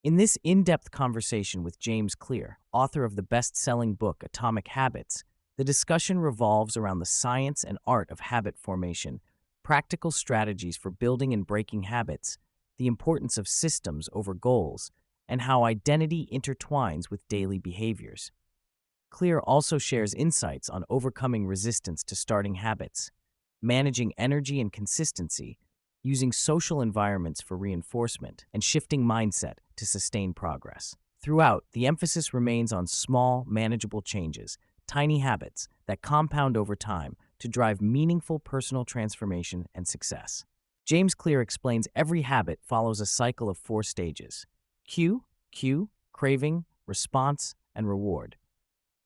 In this in-depth conversation with James Clear, author of the best-selling book Atomic Habits, the discussion revolves around the science and art of habit formation, practical strategies for building and breaking habits, the importance of systems over goals, and how identity intertwines with daily behaviors. Clear also shares insights on overcoming resistance to starting habits, managing energy and consistency, using social environments for reinforcement, and shifting mindset to sustain progress. Throughout, the emphasis remains on small, manageable changes, tiny habits that compound over time to drive meaningful personal transformation and success. James Clear explains every habit follows a cycle of 4 stages: cue, craving, response, and reward.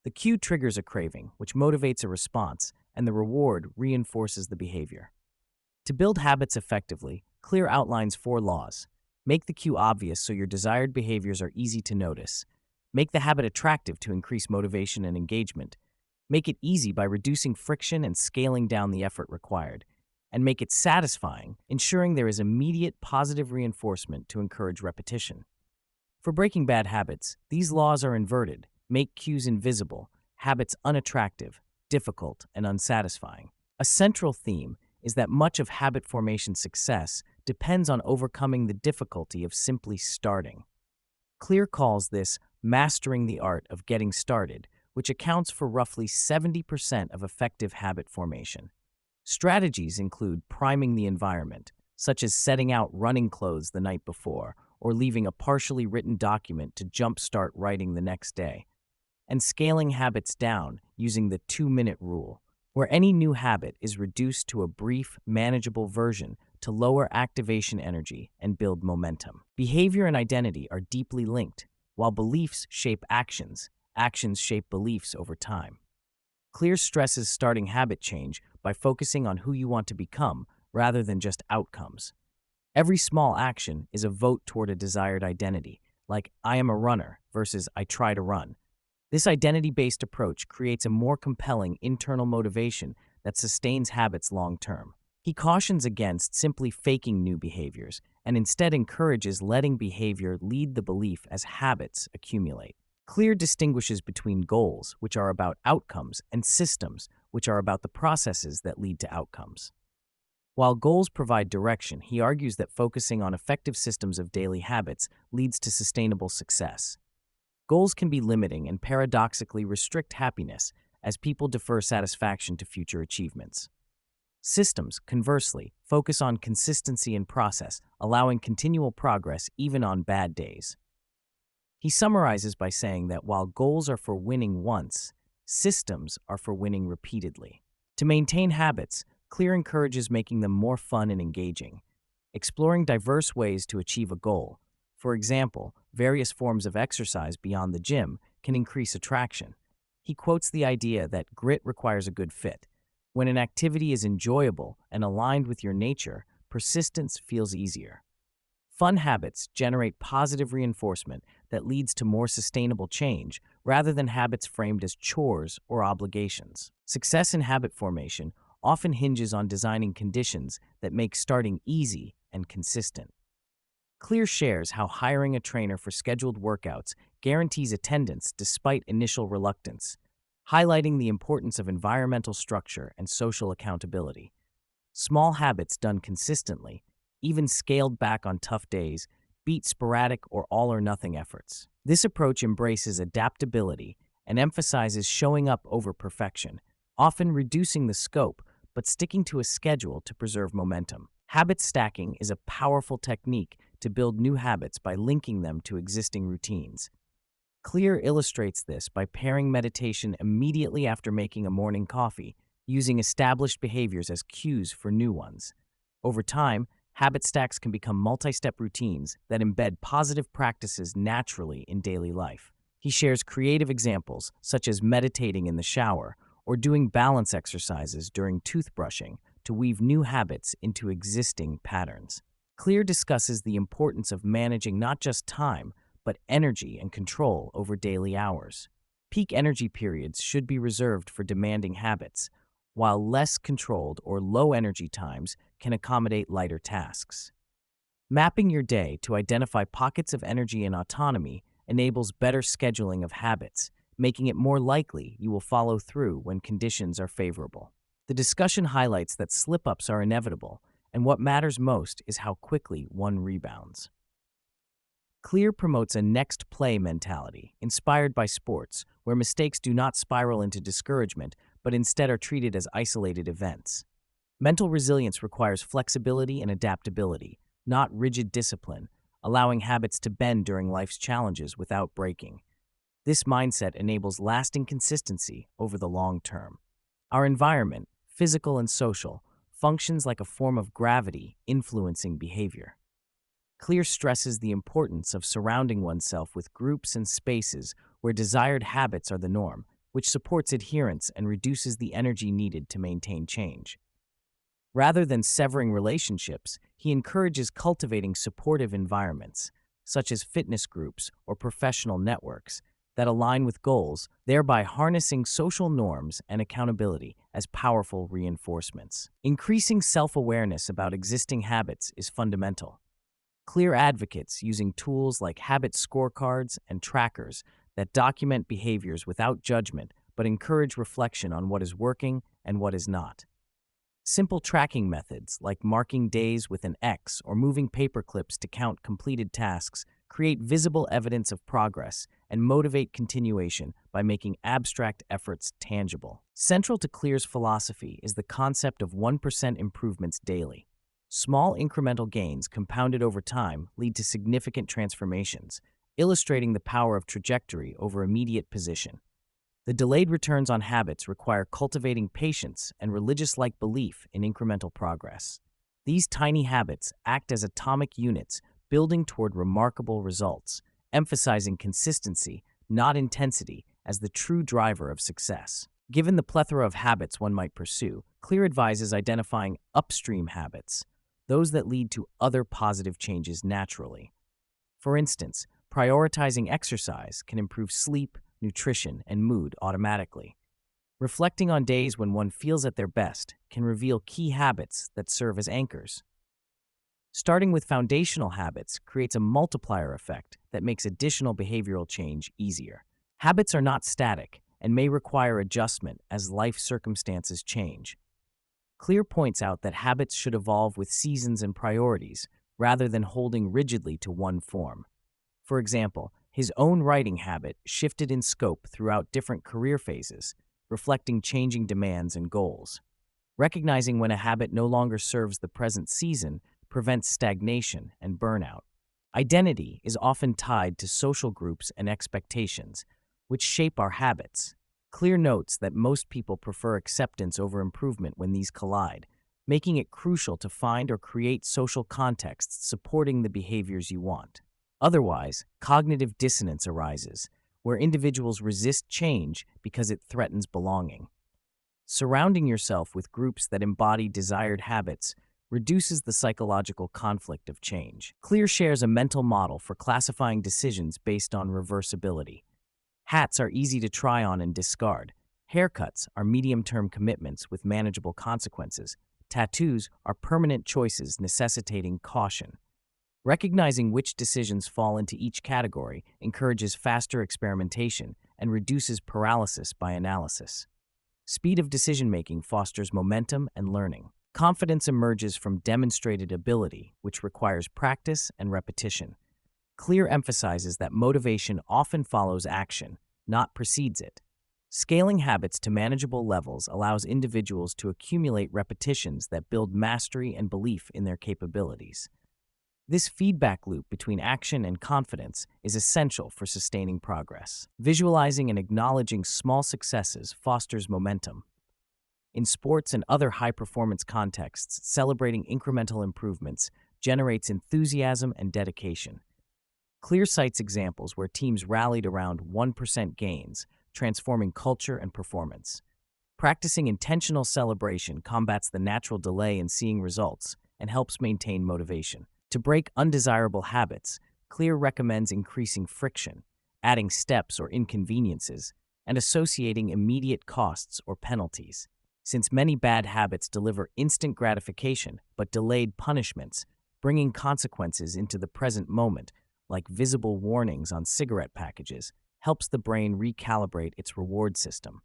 The cue triggers a craving, which motivates a response, and the reward reinforces the behavior. To build habits effectively, Clear outlines 4 laws. Make the cue obvious so your desired behaviors are easy to notice. Make the habit attractive to increase motivation and engagement. Make it easy by reducing friction and scaling down the effort required. And make it satisfying, ensuring there is immediate positive reinforcement to encourage repetition. For breaking bad habits, these laws are inverted. Make cues invisible, habits unattractive, difficult, and unsatisfying. A central theme is that much of habit formation success depends on overcoming the difficulty of simply starting. Clear calls this mastering the art of getting started, which accounts for roughly 70% of effective habit formation. Strategies include priming the environment, such as setting out running clothes the night before or leaving a partially written document to jumpstart writing the next day, and scaling habits down using the 2-minute rule, where any new habit is reduced to a brief, manageable version to lower activation energy and build momentum. Behavior and identity are deeply linked. While beliefs shape actions, actions shape beliefs over time. Clear stresses starting habit change by focusing on who you want to become rather than just outcomes. Every small action is a vote toward a desired identity, like I am a runner versus I try to run. This identity-based approach creates a more compelling internal motivation that sustains habits long-term. He cautions against simply faking new behaviors and instead encourages letting behavior lead the belief as habits accumulate. Clear distinguishes between goals, which are about outcomes, and systems, which are about the processes that lead to outcomes. While goals provide direction, he argues that focusing on effective systems of daily habits leads to sustainable success. Goals can be limiting and paradoxically restrict happiness as people defer satisfaction to future achievements. Systems, conversely, focus on consistency and process, allowing continual progress even on bad days. He summarizes by saying that while goals are for winning once, systems are for winning repeatedly. To maintain habits, Clear encourages making them more fun and engaging, exploring diverse ways to achieve a goal. For example, various forms of exercise beyond the gym can increase attraction. He quotes the idea that grit requires a good fit. When an activity is enjoyable and aligned with your nature, persistence feels easier. Fun habits generate positive reinforcement that leads to more sustainable change rather than habits framed as chores or obligations. Success in habit formation often hinges on designing conditions that make starting easy and consistent. Clear shares how hiring a trainer for scheduled workouts guarantees attendance despite initial reluctance, highlighting the importance of environmental structure and social accountability. Small habits done consistently, even scaled back on tough days, beat sporadic or all-or-nothing efforts. This approach embraces adaptability and emphasizes showing up over perfection, often reducing the scope but sticking to a schedule to preserve momentum. Habit stacking is a powerful technique to build new habits by linking them to existing routines. Clear illustrates this by pairing meditation immediately after making a morning coffee, using established behaviors as cues for new ones. Over time, habit stacks can become multi-step routines that embed positive practices naturally in daily life. He shares creative examples, such as meditating in the shower or doing balance exercises during toothbrushing, to weave new habits into existing patterns. Clear discusses the importance of managing not just time, but energy and control over daily hours. Peak energy periods should be reserved for demanding habits, while less controlled or low energy times can accommodate lighter tasks. Mapping your day to identify pockets of energy and autonomy enables better scheduling of habits, making it more likely you will follow through when conditions are favorable. The discussion highlights that slip-ups are inevitable, and what matters most is how quickly one rebounds. Clear promotes a next play mentality, inspired by sports, where mistakes do not spiral into discouragement, but instead are treated as isolated events. Mental resilience requires flexibility and adaptability, not rigid discipline, allowing habits to bend during life's challenges without breaking. This mindset enables lasting consistency over the long term. Our environment, physical and social, functions like a form of gravity influencing behavior. Clear stresses the importance of surrounding oneself with groups and spaces where desired habits are the norm, which supports adherence and reduces the energy needed to maintain change. Rather than severing relationships, he encourages cultivating supportive environments, such as fitness groups or professional networks, that align with goals, thereby harnessing social norms and accountability as powerful reinforcements. Increasing self-awareness about existing habits is fundamental. Clear advocates using tools like habit scorecards and trackers that document behaviors without judgment but encourage reflection on what is working and what is not. Simple tracking methods like marking days with an X or moving paper clips to count completed tasks create visible evidence of progress and motivate continuation by making abstract efforts tangible. Central to Clear's philosophy is the concept of 1% improvements daily. Small incremental gains compounded over time lead to significant transformations, illustrating the power of trajectory over immediate position. The delayed returns on habits require cultivating patience and religious-like belief in incremental progress. These tiny habits act as atomic units, building toward remarkable results, emphasizing consistency, not intensity, as the true driver of success. Given the plethora of habits one might pursue, Clear advises identifying upstream habits, those that lead to other positive changes naturally. For instance, prioritizing exercise can improve sleep, nutrition, and mood automatically. Reflecting on days when one feels at their best can reveal key habits that serve as anchors. Starting with foundational habits creates a multiplier effect that makes additional behavioral change easier. Habits are not static and may require adjustment as life circumstances change. Clear points out that habits should evolve with seasons and priorities, rather than holding rigidly to one form. For example, his own writing habit shifted in scope throughout different career phases, reflecting changing demands and goals. Recognizing when a habit no longer serves the present season prevents stagnation and burnout. Identity is often tied to social groups and expectations, which shape our habits. Clear notes that most people prefer acceptance over improvement when these collide, making it crucial to find or create social contexts supporting the behaviors you want. Otherwise, cognitive dissonance arises, where individuals resist change because it threatens belonging. Surrounding yourself with groups that embody desired habits reduces the psychological conflict of change. Clear shares a mental model for classifying decisions based on reversibility. Hats are easy to try on and discard. Haircuts are medium-term commitments with manageable consequences. Tattoos are permanent choices necessitating caution. Recognizing which decisions fall into each category encourages faster experimentation and reduces paralysis by analysis. Speed of decision-making fosters momentum and learning. Confidence emerges from demonstrated ability, which requires practice and repetition. Clear emphasizes that motivation often follows action, not precedes it. Scaling habits to manageable levels allows individuals to accumulate repetitions that build mastery and belief in their capabilities. This feedback loop between action and confidence is essential for sustaining progress. Visualizing and acknowledging small successes fosters momentum. In sports and other high-performance contexts, celebrating incremental improvements generates enthusiasm and dedication. Clear cites examples where teams rallied around 1% gains, transforming culture and performance. Practicing intentional celebration combats the natural delay in seeing results and helps maintain motivation. To break undesirable habits, Clear recommends increasing friction, adding steps or inconveniences, and associating immediate costs or penalties. Since many bad habits deliver instant gratification but delayed punishments, Bringing consequences into the present moment, like visible warnings on cigarette packages, helps the brain recalibrate its reward system.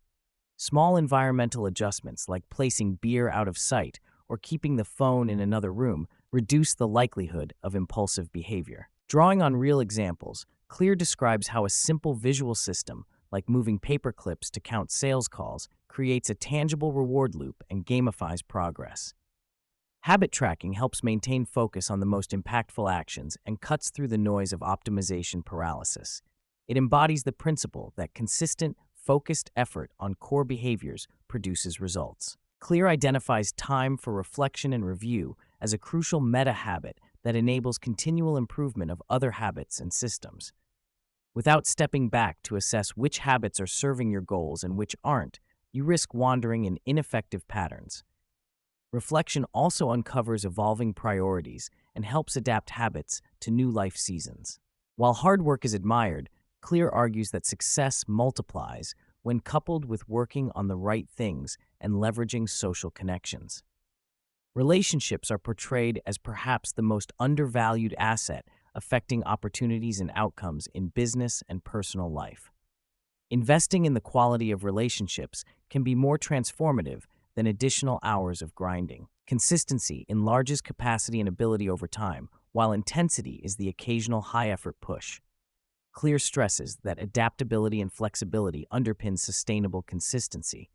Small environmental adjustments like placing beer out of sight or keeping the phone in another room reduce the likelihood of impulsive behavior. Drawing on real examples, Clear describes how a simple visual system, like moving paper clips to count sales calls, creates a tangible reward loop and gamifies progress. Habit tracking helps maintain focus on the most impactful actions and cuts through the noise of optimization paralysis. It embodies the principle that consistent, focused effort on core behaviors produces results. Clear identifies time for reflection and review as a crucial meta habit that enables continual improvement of other habits and systems. Without stepping back to assess which habits are serving your goals and which aren't, you risk wandering in ineffective patterns. Reflection also uncovers evolving priorities and helps adapt habits to new life seasons. While hard work is admired, Clear argues that success multiplies when coupled with working on the right things and leveraging social connections. Relationships are portrayed as perhaps the most undervalued asset affecting opportunities and outcomes in business and personal life. Investing in the quality of relationships can be more transformative than additional hours of grinding. Consistency enlarges capacity and ability over time, while intensity is the occasional high-effort push. Clear stresses that adaptability and flexibility underpin sustainable consistency.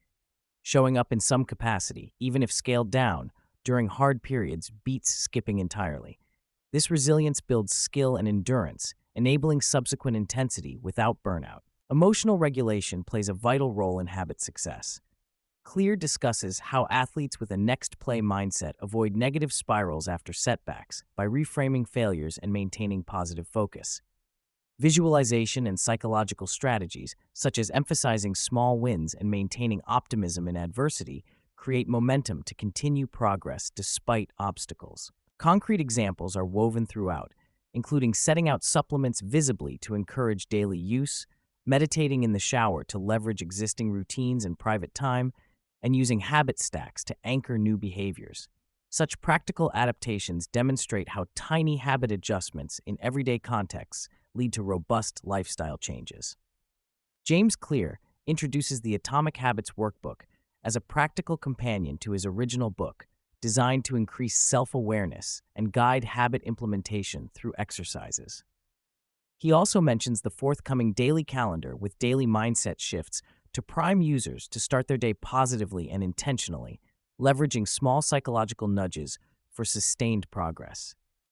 Showing up in some capacity, even if scaled down, during hard periods beats skipping entirely. This resilience builds skill and endurance, enabling subsequent intensity without burnout. Emotional regulation plays a vital role in habit success. Clear discusses how athletes with a next-play mindset avoid negative spirals after setbacks by reframing failures and maintaining positive focus. Visualization and psychological strategies, such as emphasizing small wins and maintaining optimism in adversity, create momentum to continue progress despite obstacles. Concrete examples are woven throughout, including setting out supplements visibly to encourage daily use, meditating in the shower to leverage existing routines and private time, and using habit stacks to anchor new behaviors. Such practical adaptations demonstrate how tiny habit adjustments in everyday contexts lead to robust lifestyle changes. James Clear introduces the Atomic Habits Workbook as a practical companion to his original book, designed to increase self-awareness and guide habit implementation through exercises. He also mentions the forthcoming daily calendar with daily mindset shifts to prime users to start their day positively and intentionally, leveraging small psychological nudges for sustained progress.